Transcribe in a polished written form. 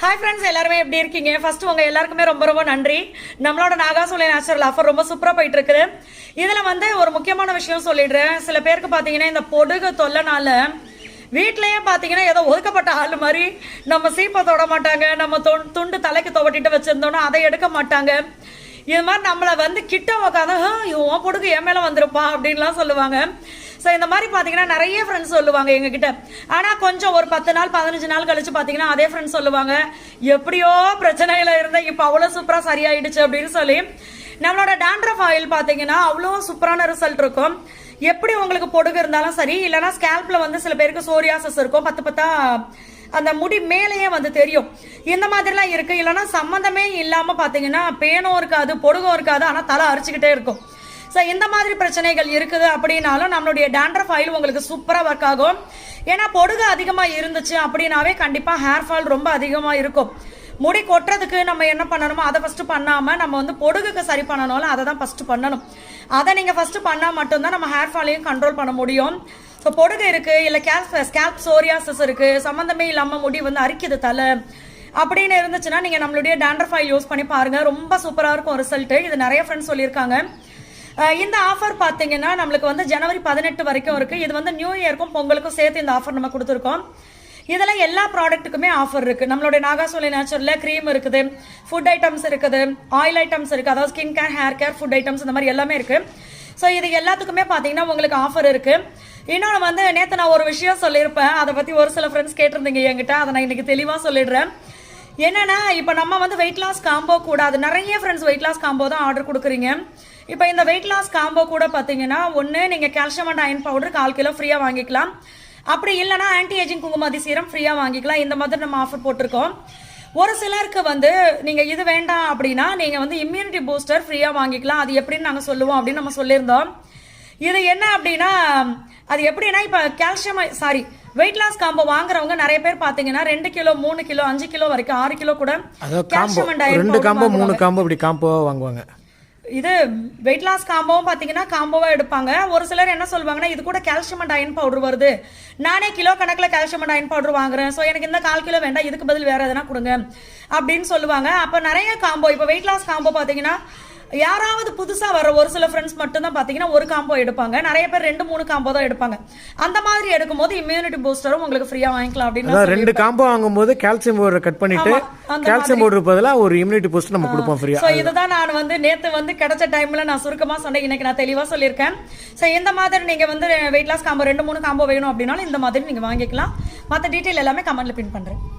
Hi friends, எல்லாருமே எப்படி இருக்கீங்க? ஃபர்ஸ்ட் உங்க எல்லாருக்குமே ரொம்ப ரொம்ப நன்றி. நம்மளோட நாகாசோலை நேச்சுரல் ஆஃபர் ரொம்ப சூப்பரா போயிட்டு இருக்குது. இதுல ஒரு முக்கியமான விஷயம் சொல்லிடுறேன். சில பேருக்கு பாத்தீங்கன்னா இந்த பொடுகு தொல்லைனால வீட்லயே பாத்தீங்கன்னா ஏதோ ஒதுக்கப்பட்ட ஆள் மாதிரி நம்ம சீப்பை தொட மாட்டாங்க, நம்ம துண்டு தலைக்கு துவட்டிட்டு வச்சிருந்தோம்னா அதை எடுக்க மாட்டாங்க. இது மாதிரி நம்மளை கிட்ட உக்காந்து உன் பொடுகு என் மேல வந்துருப்பா அப்படின்லாம் சொல்லுவாங்க. ஸோ இந்த மாதிரி பார்த்தீங்கன்னா நிறைய ஃப்ரெண்ட்ஸ் சொல்லுவாங்க எங்ககிட்ட. ஆனால் கொஞ்சம் ஒரு 10 நாள் 15 நாள் கழிச்சு பார்த்தீங்கன்னா அதே ஃப்ரெண்ட்ஸ் சொல்லுவாங்க, எப்படியோ பிரச்சனையில் இருந்தால் இப்போ அவ்வளோ சூப்பராக சரியாயிடுச்சு அப்படின்னு சொல்லி. நம்மளோட டேண்ட்ரஃப் ஆயில் பார்த்தீங்கன்னா அவ்வளோ சூப்பரான ரிசல்ட் இருக்கும். எப்படி உங்களுக்கு பொடுகு இருந்தாலும் சரி, இல்லைனா ஸ்கேல்ப்ல சில பேருக்கு சோரியாசஸ் இருக்கும், பத்தா அந்த முடி மேலேயே தெரியும். இந்த மாதிரிலாம் இருக்கு. இல்லைன்னா சம்மந்தமே இல்லாம பாத்தீங்கன்னா பேனும் இருக்காது, பொடுகும் இருக்காது, ஆனா தலை அரிச்சுக்கிட்டே இருக்கும். ஸோ இந்த மாதிரி பிரச்சனைகள் இருக்குது அப்படின்னாலும் நம்மளுடைய டேண்ட்ரஃப் ஆயில் உங்களுக்கு சூப்பராக ஒர்க் ஆகும். ஏன்னா பொடுகு அதிகமாக இருந்துச்சு அப்படின்னாவே கண்டிப்பாக ஹேர் ஃபால் ரொம்ப அதிகமாக இருக்கும். முடி கொட்டுறதுக்கு நம்ம என்ன பண்ணணுமோ அதை ஃபர்ஸ்ட் பண்ணாமல் நம்ம பொடுகுக்கு சரி பண்ணணும்ல அதை தான் ஃபர்ஸ்ட் பண்ணணும். அதை நீங்கள் ஃபர்ஸ்ட் பண்ணால் மட்டும்தான் நம்ம ஹேர் ஃபாலையும் கண்ட்ரோல் பண்ண முடியும். ஸோ பொடுகு இருக்கு, இல்லை ஸ்கேல்ப் சோரியாசிஸ் இருக்கு, சம்மந்தமே இல்லாமல் முடி அரிக்குது தலை அப்படின்னு இருந்துச்சுன்னா நீங்கள் நம்மளுடைய டேண்ட்ரஃப் ஆயில் யூஸ் பண்ணி பாருங்க, ரொம்ப சூப்பராக இருக்கும் ரிசல்ட். இது நிறைய ஃப்ரெண்ட்ஸ் சொல்லியிருக்காங்க. இந்த ஆஃபர் பார்த்தீங்கன்னா நம்மளுக்கு ஜனவரி 18 வரைக்கும் இருக்கு. இது நியூ இயருக்கும் பொங்கலுக்கும் சேர்த்து இந்த ஆஃபர் நம்ம கொடுத்துருக்கோம். இதில் எல்லா ப்ராடக்ட்டுக்குமே ஆஃபர் இருக்கு. நம்மளுடைய நாகாசோலை நேச்சுரல்ல க்ரீம் இருக்குது, ஃபுட் ஐட்டம்ஸ் இருக்குது, ஆயில் ஐட்டம்ஸ் இருக்கு, அதாவது skin care, hair care, food items இந்த மாதிரி எல்லாமே இருக்கு. ஸோ இது எல்லாத்துக்குமே பார்த்தீங்கன்னா உங்களுக்கு ஆஃபர் இருக்கு. இன்னொன்று நேற்று நான் ஒரு விஷயம் சொல்லியிருப்பேன், அதை பற்றி ஒரு சில ஃப்ரெண்ட்ஸ் கேட்டிருந்தீங்க என்கிட்ட, அதை நான் இன்னைக்கு தெளிவாக சொல்லிடுறேன். என்னன்னா இப்போ நம்ம வெயிட் லாஸ் காம்போ கூடாது, நிறைய ஃப்ரெண்ட்ஸ் வெயிட் லாஸ் காம்போ தான் ஆர்டர் கொடுக்குறீங்க. இப்போ இந்த வெயிட் லாஸ் காம்போ கூட பார்த்தீங்கன்னா ஒன்று நீங்கள் calcium and iron powder 1/4 kilo ஃப்ரீயாக வாங்கிக்கலாம். அப்படி இல்லைனா ஆன்டி ஏஜிங் குங்குமாதி சீரம் ஃப்ரீயாக வாங்கிக்கலாம். இந்த மாதிரி நம்ம ஆஃபர் போட்டிருக்கோம். ஒரு சிலருக்கு நீங்கள் இது வேண்டாம் அப்படின்னா நீங்கள் இம்யூனிட்டி பூஸ்டர் ஃப்ரீயாக வாங்கிக்கலாம். அது எப்படின்னு நாங்கள் சொல்லுவோம் அப்படின்னு நம்ம சொல்லியிருந்தோம். இது என்ன அப்படின்னா அது எப்படின்னா இப்போ வெயிட் லாஸ் காம்போ வாங்குறவங்க நிறைய பேர் பாத்தீங்கன்னா 2 கிலோ 3 கிலோ 5 கிலோ வரைக்கும் 6 கிலோ கூட calcium and iron 2 combo 3 combo இப்படி காம்போ வாங்குவாங்க. இது வெயிட் லாஸ் காம்போவும் பாத்தீங்கன்னா காம்போவா எடுப்பாங்க. ஒரு சிலர் என்ன சொல்லுவாங்கன்னா இது கூட கால்சியம் அண்ட் அயன் பவுடர் வருது, நானே கிலோ கணக்கில் கால்சியம் அண்ட் அயன் பவுடர் வாங்குறேன், ஸோ எனக்கு இந்த 1/4 கிலோ வேண்டாம், இதுக்கு பதில் வேற எதனா கொடுங்க அப்படின்னு சொல்லுவாங்க. அப்போ நிறைய காம்போ, இப்போ வெயிட் லாஸ் காம்போ பாத்தீங்கன்னா யாராவது புதுசா வர ஒரு சில ஃப்ரெண்ட்ஸ் மட்டும் தான் பாத்தீங்கன்னா ஒரு காம்போ எடுப்பாங்க, நிறைய பேர் 2-3 காம்போ தான் எடுப்பாங்க. அந்த மாதிரி எடுக்கும்போது இம்யூனிட்டி பூஸ்டரும் உங்களுக்கு ஃப்ரீயா வாங்கிக்கலாம் அப்படின்னு 2 காம்போ வாங்கும்போது கால்சியம் பவுடர் கட் பண்ணிட்டு கால்சியம் பவுடர் பதிலா ஒரு இம்யூனிட்டி பூஸ்டர் நம்ம கொடுப்போம் ஃப்ரீயா. சோ இதுதான் நான் நேத்து கிடைச்ச டைம்ல நான் சுருக்கமா சொன்னேன், இன்னைக்கு நான் தெளிவா சொல்லியிருக்கேன். சோ இந்த மாதிரி நீங்க வெயிட் லாஸ் காம்போ 2-3 காம்போ வேணும் அப்படின்னாலும் இந்த மாதிரி நீங்க வாங்கிக்கலாம். மற்ற டீடைல் எல்லாமே கமெண்ட்ல பின் பண்றேன்.